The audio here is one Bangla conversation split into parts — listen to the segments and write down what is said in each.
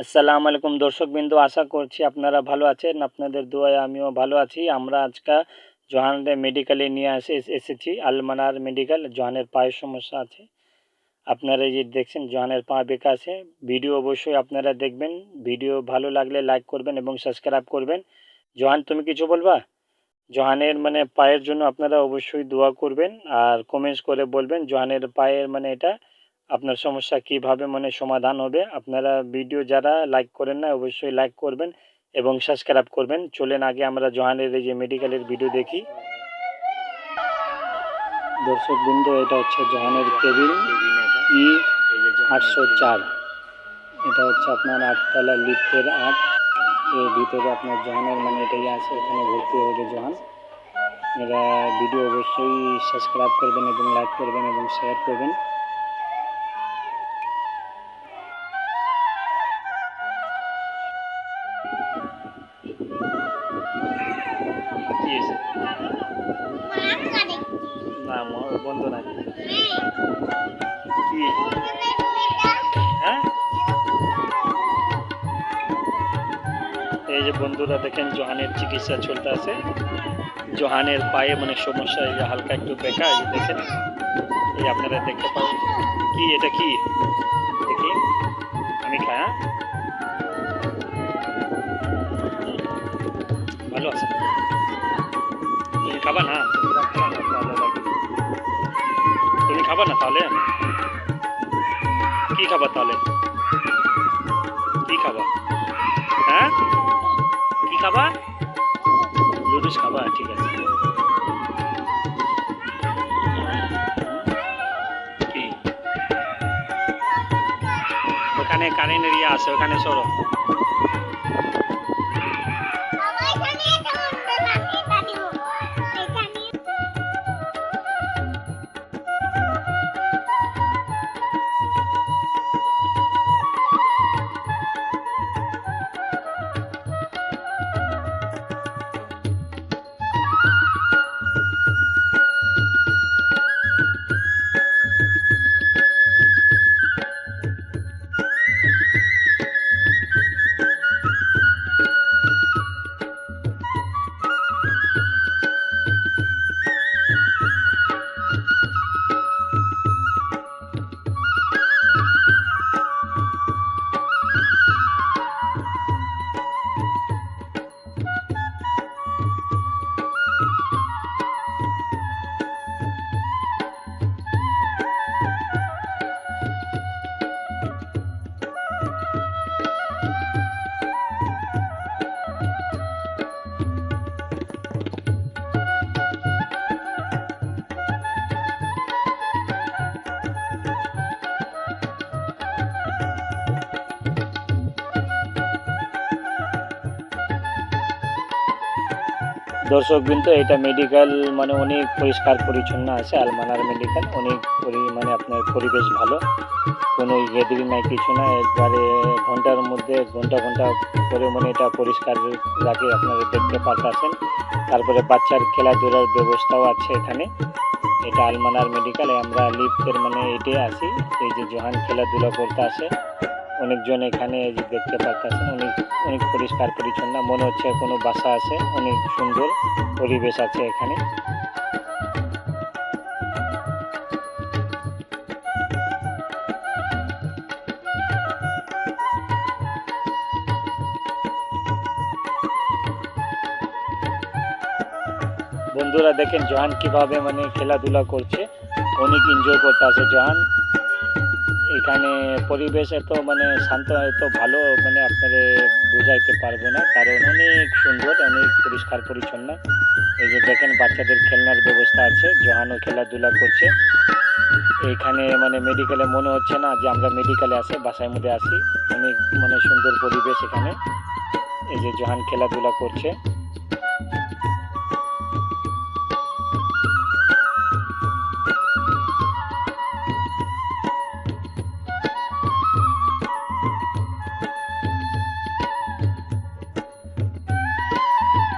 আসসালামু আলাইকুম দর্শকবৃন্দ, আশা করছি আপনারা ভালো আছেন। আপনাদের দোয়ায় আমিও ভালো আছি। আমরা আজকে জোহানের মেডিকেলে নিয়ে এসেছি। আলমানার মেডিকেল। জোহানের পায়ের সমস্যা আছে। আপনারা এই যে দেখছেন জোহানের পা বেঁকা আছে। ভিডিও অবশ্যই আপনারা দেখবেন। ভিডিও ভালো লাগলে লাইক করবেন এবং সাবস্ক্রাইব করবেন। জোহান, তুমি কিছু বলবা? জোহানের পায়ের জন্য আপনারা অবশ্যই দোয়া করবেন আর কমেন্টস করে বলবেন জোহানের পায়ের এটা আপনার সমস্যা কিভাবে সমাধান হবে। আপনারা ভিডিও যারা লাইক করেন না অবশ্যই লাইক করবেন এবং সাবস্ক্রাইব করবেন। চলেন আগে আমরা জোহানের এই যে মেডিকেলের ভিডিও দেখি। দর্শকবৃন্দ, এটা হচ্ছে জোহানের কেবিন E804। এটা হচ্ছে আপনার 8তলা লিফটের 8। এর ভিতরে আপনার জোহানের এটাই আছে, এখানে ভর্তি হবে জোহান। এরা ভিডিও অবশ্যই সাবস্ক্রাইব করবেন এবং লাইক করবেন এবং শেয়ার করবেন। না বন্ধ না কি হ্যাঁ, এই যে বন্ধুরা দেখেন জোহানের চিকিৎসা চলতে আছে। জোহানের পায়ে সমস্যা, এই যে হালকা একটু বেঁকা, এই যে দেখেন, এই আপনারা দেখতে পাবেন। কি এটা কি দেখি, আমি খাই। হ্যাঁ, ভালো আছে। তুমি খাবা না? তুমি খাবা না তাহলে? কি খাবা তাহলে? কি খাবা? হ্যাঁ, কি খাবা? লুডুস খাবা? ঠিক আছে। কি ওখানে কারেন্টের ইয়ে আছে, ওখানে সরো। দর্শকবৃন্দ, এটা মেডিকেল অনেক পরিষ্কার পরিচ্ছন্ন আছে। আলমানার মেডিকেল অনেক আপনার পরিবেশ ভালো, কোনো গেদরি নাই, কিছু না। একবারে ঘন্টার মধ্যে ঘন্টা করে এটা পরিষ্কার রাখে, আপনারা দেখতে পারতেছেন। তারপরে বাচ্চার খেলাধুলার ব্যবস্থাও আছে এখানে। এটা আলমানার মেডিকেল। আমরা লিফটের এটাই আছি। এই যে জোহান খেলাধুলা করতে আসে অনেকজন এখানে, এই যে দেখতে পাচ্ছেন। অনেক পরিষ্কার পরিচ্ছন্ন, মনে হচ্ছে কোনো বাসা আছে। অনেক সুন্দর পরিবেশ আছে এখানে। বন্ধুরা দেখেন জোহান কিভাবে খেলাধুলা করছে, অনেক এনজয় করতে আছে জোহান। এখানে পরিবেশ এত শান্ত, এত ভালো আপনারা বোঝাইতে পারবো না, কারণ অনেক সুন্দর, অনেক পরিষ্কার পরিচ্ছন্ন। এই যে দেখেন বাচ্চাদের খেলনার ব্যবস্থা আছে, জোহানও খেলাধুলা করছে এইখানে। মেডিকেলে মনে হচ্ছে না যে আমরা মেডিকেলে আসি, বাসার মধ্যে আসি। অনেক সুন্দর পরিবেশ এখানে। এই যে জোহান খেলাধুলা করছে।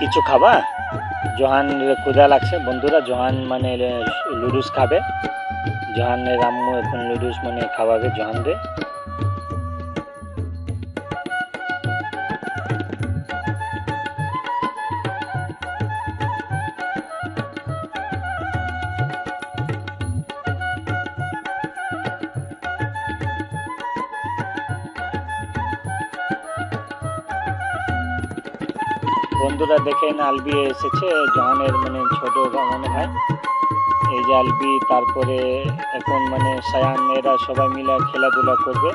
কিছু খাবা? জোহান ক্ষুধা লাগছে বন্ধুরা। জোহান লুডুস খাবে। জোহানের আম্মু এখন লুডুস খাওয়াবে জোহানরে। বন্ধুরা দেখেন আলবি এসেছে জহানের মানে ছোট মানে ভাই। এই যে আলবি, তারপরে এখন মানে সায়ান, এরা সবাই মিলে খেলাধুলা করবে।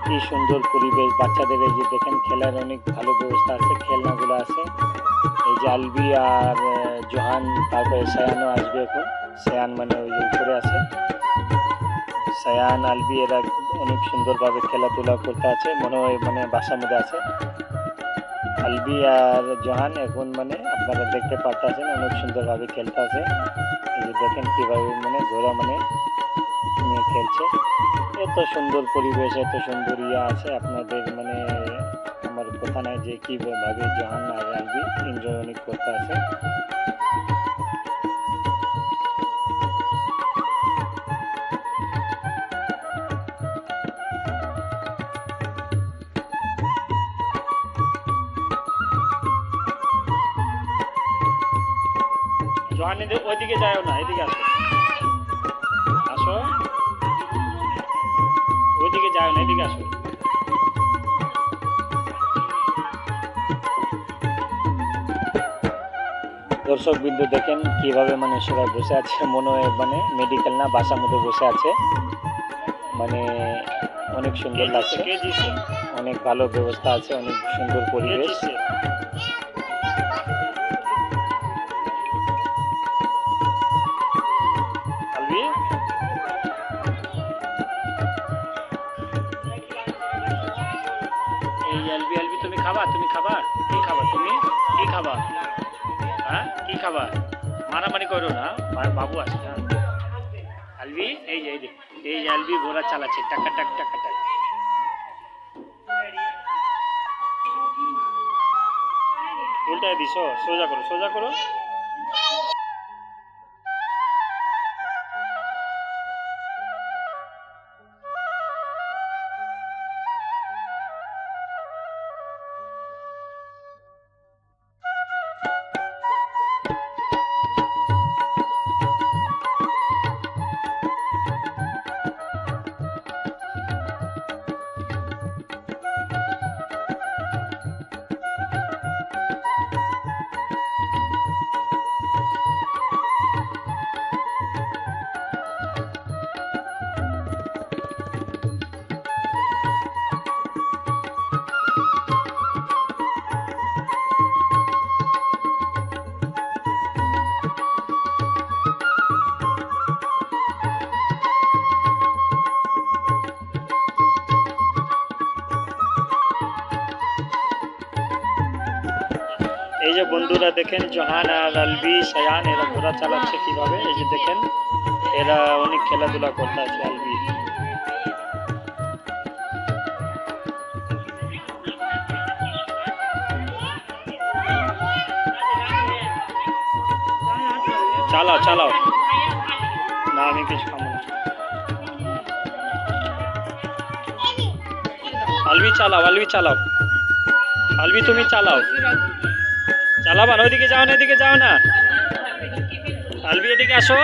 কি সুন্দর পরিবেশ বাচ্চাদের। এই যে দেখেন খেলার অনেক ভালো ব্যবস্থা আছে, খেলনাগুলো আছে। এই যে আলবি আর জহান, তারপরে সায়ানও আসবে এখন। সায়ান মানে ওই যে উপরে আছে। সায়ান আলবি এরা অনেক সুন্দরভাবে খেলাধুলা করতে আছে, মনে হয় মানে বাসার মধ্যে আছে। আলবি আর জহান এখন মানে আপনারা দেখতে পাচ্ছেন অনেক সুন্দরভাবে খেলতে আছে। এই যে দেখেন কীভাবে মানে ঘোড়া মানে নিয়ে খেলছে। এত সুন্দর পরিবেশ, এত সুন্দর আছে আপনাদের মানে আমার কথা নাই যে কীভাবে জহান আর আলবি এনজয় অনেক করতে আছে। জহান ওইদিকে যাও না, এদিকে আসো, আসো, ওইদিকে যাও না, এদিকে আসো। দর্শক বিন্দু দেখেন কিভাবে মানে সবাই বসে আছে, মনে হয় মানে মেডিকেল না বাসার মধ্যে বসে আছে। মানে অনেক সুন্দর লাগছে, অনেক ভালো ব্যবস্থা আছে, অনেক সুন্দর পরিবেশ। এই আলবি, আলবি তুমি খাবা, তুমি খাবা, কি খাবা, তুমি কি খাবা, হ্যাঁ কি খাবা, মারামারি করো না, বাবু আছে না। আলবি এই যে এই যে আলবি ঘোড়া চালাচ্ছে, টাকা টাক টাকা টাক। উল্টায় দিছ, সোজা করো, সোজা করো। এই যে বন্ধুরা দেখেন জহান আর আলবি, সায়ান এরা ঘোড়া চালাচ্ছে কিভাবে। এই যে দেখেন এরা অনেক খেলাধুলা করতে আছে। আলবি চালাও চালাও না, আমি কিছু খাবো না। আলবি চালাও, আলবি চালাও, আলবি তুমি চালাও, চালাবা না, ওইদিকে যাও না, এদিকে যাও না। আলবি এদিকে আসো।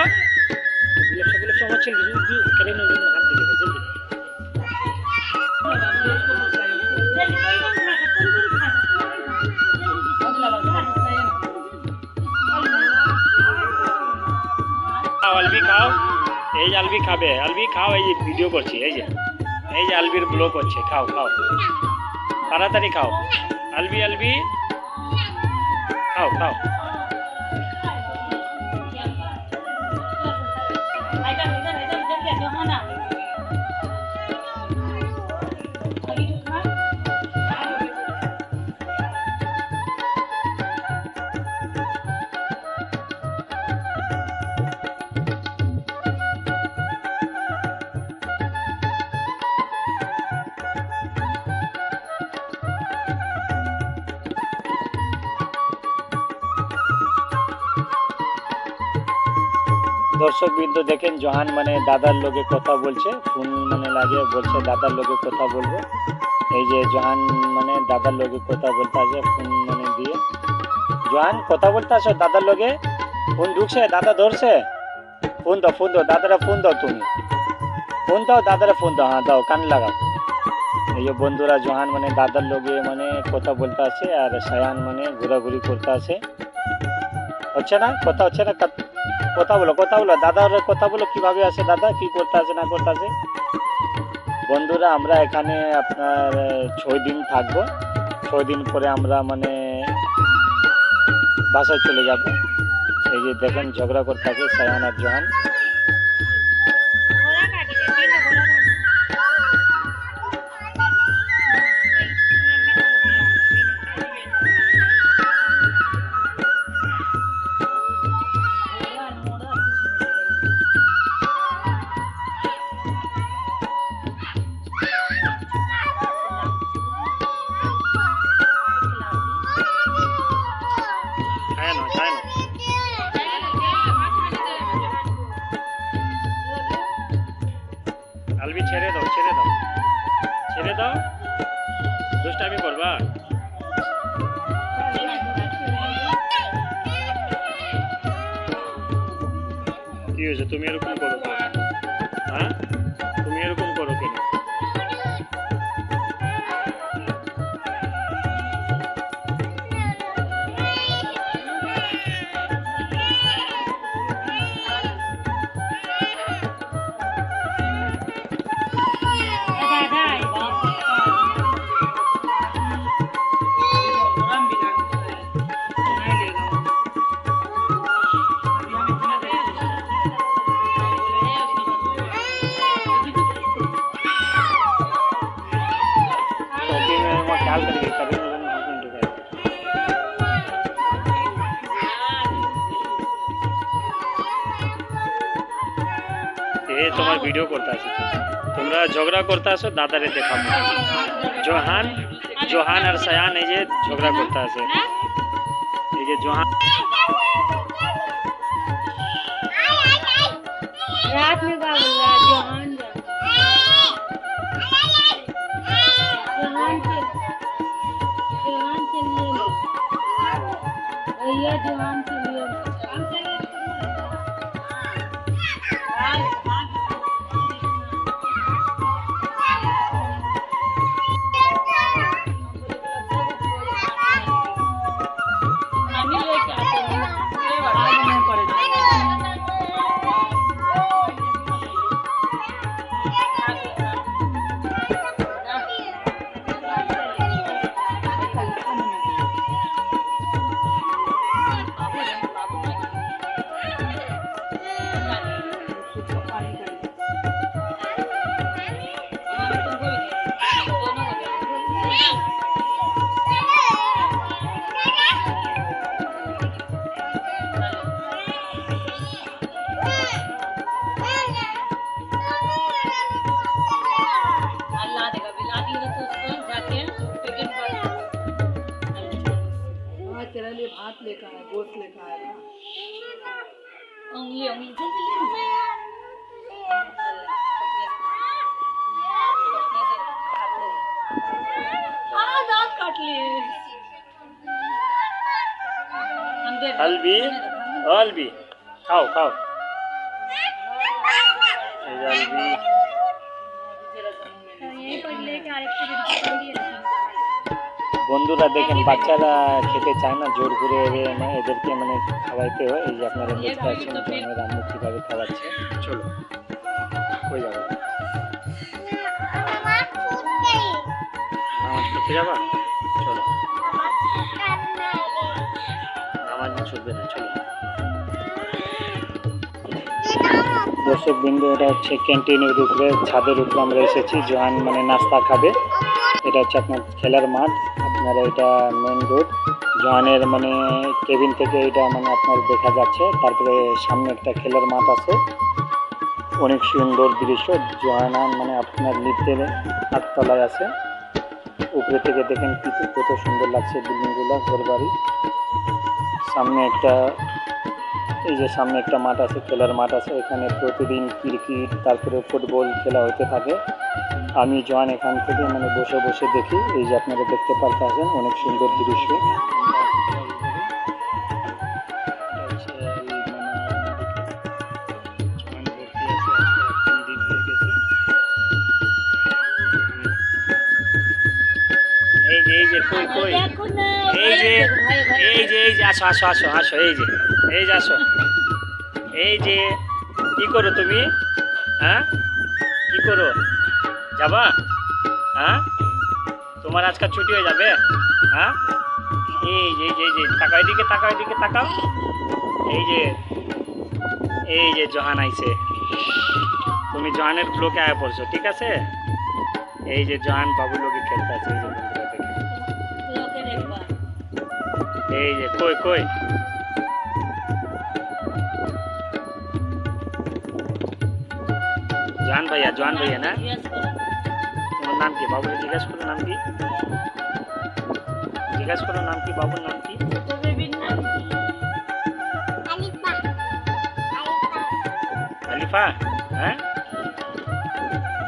আলবি খাও, এই যে আলবি খাবে, আলবি খাও, এই যে ভিডিও করছি, এই যে আলবির ব্লগ হচ্ছে, খাও খাও তাড়াতাড়ি খাও। আলবি আলবি খাও খাও। দর্শক বিন্দু দেখেন জহান মানে দাদার লোকে কথা বলছে, ফোন মানে লাগিয়ে বলছে দাদার লোকে কথা বলবো। এই যে জহান মানে দাদার লোকে কথা বলতে আছে, ফোন মানে দিয়ে। জহান কথা বলতে আসো দাদার লোকে, ফোন ঢুকছে, দাদা ধরছে, ফোন দাও, ফোন দাও, দাদারা ফোন দাও, তুমি ফোন দাও, দাদারা ফোন দাও, হ্যাঁ দাও, কান লাগাও। এই যে বন্ধুরা জোহান মানে দাদার লগে মানে কথা বলতে আছে, আর সায়ান মানে ঘোরাঘুরি করতে আছে। হচ্ছে না কথা, হচ্ছে না কথা বলো, কথা বলো দাদার কথা বলো, কিভাবে আছে দাদা, কি করতে আছে না করতে আছে। বন্ধুরা আমরা এখানে আপনার 6 দিন থাকবো। 6 দিন পরে আমরা মানে বাসায় চলে যাব। এই যে দেখেন ঝগড়া করতে আছে সায়ান আর জোহান। খায় না, খায় না। আলবি ছেড়ে দাও, ছেড়ে দাও, ছেড়ে দাও, দুষ্টামি করবা। কি হয়েছে, তুমি এরকম করো কেন? হ্যাঁ, তুমি এরকম করো কেন? ख्याल करिए कभी তোমার ভিডিও করতে আসি, তোমরা ঝগড়া করতে আসো, দাদারে দেখাবো। জোহান জোহান আর সায়ান এই যে ঝগড়া করতে আসে। এই যে জোহান रात में का बोल रहा है जोहान जोहान चलिए भैया जोहान चलिए तेरे लिए भात लेकर आया, गोश्त लेकर आया। उंगली उंगली दांत काट लिए। अलबी अलबी खाओ खाओ। अलबी বন্ধুরা দেখেন বাচ্চারা খেতে চায় না, জোর করে এদেরকে মানে খাওয়াইতে হয়। এই যে আপনারা দেখতে পাচ্ছেন জনের আম্মু কীভাবে খাওয়াচ্ছে। চলো কই যাবো, নামাজ পড়তে যাবা? চলো নামাজ ছুটবে না, চলো। দর্শক বিন্দু এটা হচ্ছে ক্যান্টিনের উপরে, ছাদের উপরে আমরা এসেছি। জোহান মানে নাস্তা খাবে। এটা হচ্ছে আপনার খেলার মাঠ, আপনারা এটা মেন রোড। জোহানের মানে কেবিন থেকে এটা মানে আপনার দেখা যাচ্ছে। তারপরে সামনে একটা খেলার মাঠ আছে, অনেক সুন্দর দৃশ্য। জোহানা মানে আপনার নিচের 8তলায় আছে, উপরে থেকে দেখেন কত সুন্দর লাগছে বিল্ডিংগুলো, ঘর বাড়ি। সামনে একটা এই যে সামনে একটা মাঠ আছে, খেলার মাঠ আছে। এখানে প্রতিদিন ক্রিকেট তারপরে ফুটবল খেলা হতে থাকে। আমি জোয়ান এখান থেকে মানে বসে বসে দেখি। এই যে আপনারা দেখতে পারতেছেন অনেক সুন্দর দৃশ্য। এই যে কই কই এই যে এই যে আসো আসো আসো আসো এই যে আসো এই যে কি করো তুমি হ্যাঁ কি করো যাবা হ্যাঁ তোমার আজকাল ছুটি হয়ে যাবে হ্যাঁ এই যে তাকাও এদিকে তাকাও এদিকে তাকাও এই যে জহান আইছে তুমি জহানের ব্লকে আয়া পড়ছো ঠিক আছে এই যে জহান বাবু লোকে খেলতে আছে এই যে বন্ধুরা দেখে এই যে কই কই জহান ভাইয়া না তোমার নাম কি বাবুকে জিজ্ঞাসা করো নাম কি বাবুর নাম কি আলিফা হ্যাঁ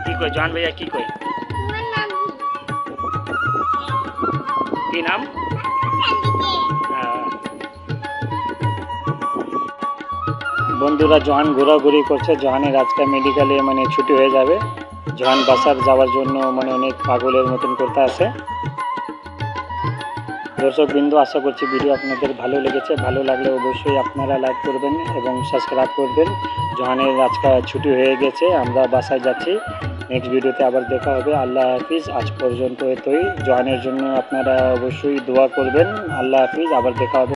কি কই জহান ভাইয়া কি কই কি নাম বন্ধুরা জহান ঘোরাঘুরি করছে জহানের আজকে মেডিকেলে মানে ছুটি হয়ে যাবে জহান বাসার যাওয়ার জন্য মানে অনেক পাগলের মতন করতে আছে দর্শক বিন্দু আশা করছি ভিডিও আপনাদের ভালো লেগেছে ভালো লাগলে অবশ্যই আপনারা লাইক করবেন এবং সাবস্ক্রাইব করবেন জহানের আজকে ছুটি হয়ে গেছে আমরা বাসায় যাচ্ছি নেক্সট ভিডিওতে আবার দেখা হবে আল্লাহ হাফিজ আজ পর্যন্ত এতই জহানের জন্য আপনারা অবশ্যই দোয়া করবেন আল্লাহ হাফিজ আবার দেখা হবে